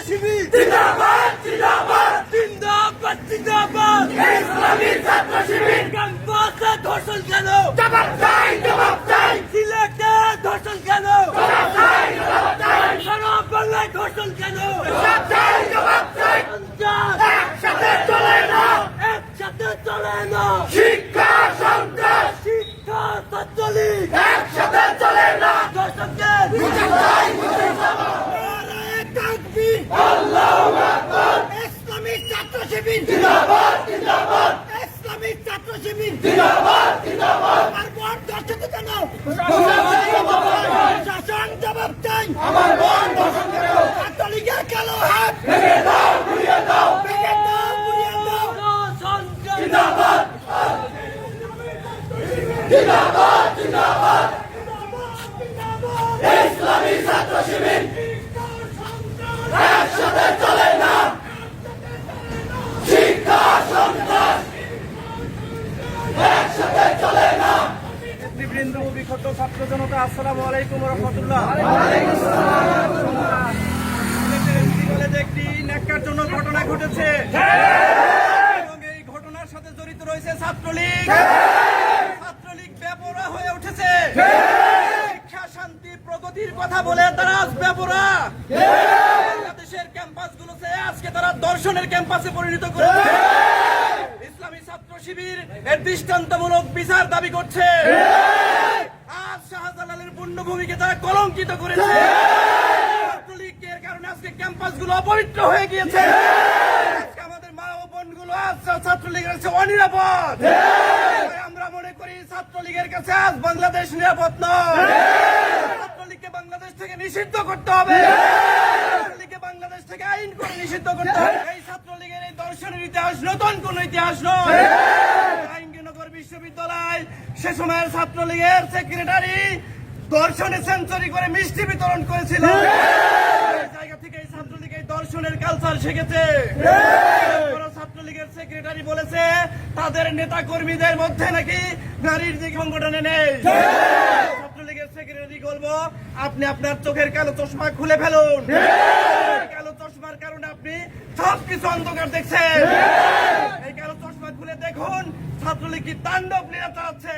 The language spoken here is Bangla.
শিবির জিন্দাবাদ জিন্দাবাদ জিন্দাবাদ জিন্দাবাদ ইসলামী ছাত্র শিবির ক্যাম্পাসে ধর্ষণ কেন জবাব চাই সিলেটে ধর্ষণ কেন জবাব চাই সারা বাংলায় ধর্ষণ কেন জবাব চাই একসাথে চলে না শিক্ষা সন্ত্রাস শিক্ষা ছাত্রলীগ একসাথে চলে না ধর্ষণদের আল্লাহু আকবার ইসলামী ছাত্র শিবির জিন্দাবাদ জিন্দাবাদ ইসলামী ছাত্র শিবির জিন্দাবাদ জিন্দাবাদ আমার বোন ধর্ষিত কেন শাসন জবাব চাই আমার বোন ধর্ষণ কেন ছাত্রলীগের কালো হাত ভেঙে দাও গুড়িয়ে দাও জিন্দাবাদ জিন্দাবাদ জিন্দাবাদ ইসলামী ছাত্র শিবির একসাথে চলে না শিক্ষা সন্ত্রাস একসাথে চলে না। নেতৃবৃন্দ, বিক্ষত ছাত্র জনতা, আসসালামু আলাইকুম ওয়া রাহমাতুল্লাহ। কলেজে একটি ন্যাক্কারজনক ঘটনা ঘটেছে এবং এই ঘটনার সাথে জড়িত রয়েছে ছাত্রলীগ। ছাত্রলীগ বেপরোয়া হয়ে উঠেছে। শিক্ষা শান্তি প্রগতির কথা বলে তারা আজ বেপরোয়া। বাংলাদেশের ক্যাম্পাসগুলোতে আজকে তারা দর্শনের ক্যাম্পাসে পরিণত করেছে। ইসলামী ছাত্র শিবির এর দৃষ্টান্তমূলক বিচার দাবি করছে। আজ শাহজালালের পুণ্যভূমিকে তারা কলঙ্কিত করেছে। ছাত্রলীগের কারণে আজকে ক্যাম্পাসগুলো অপবিত্র হয়ে গিয়েছে। আজকে আমাদের মা ও বোনগুলো আজ ছাত্রলীগের কাছে অনিরাপদ। আমরা মনে করি ছাত্রলীগের কাছে আজ বাংলাদেশ নিরাপদ নয়। ছাত্রলীগকে বাংলাদেশ থেকে নিষিদ্ধ করতে হবে। ছাত্রলীগকে বাংলাদেশ থেকে আইন করে নিষিদ্ধ করতে হবে। এই ছাত্রলীগের এই দর্শনের ইতিহাস নতুন কোন ইতিহাস নয়। আইননগর বিশ্ববিদ্যালয় সে সময়ের ছাত্রলীগের সেক্রেটারি দর্শনে সেঞ্চুরি করে মিষ্টি বিতরণ করেছিল। এই জায়গা থেকে এই ছাত্রলীগ এই দর্শনের কালচার শিখেছে। ছাত্রলীগের সেক্রেটারি বলেছে তাদের নেতা কর্মীদের মধ্যে নাকি নারীর দিক সংগঠনে নেই। ছাত্রলীগের সেক্রেটারি বলবো আপনি আপনার চোখের কালো চশমা খুলে ফেলুন। কালো চশমার কারণে আপনি সবকিছু অন্ধকার দেখছেন। এই কালো চশমা খুলে দেখুন ছাত্রলীগ কি তাণ্ডব লীলা চালাচ্ছে।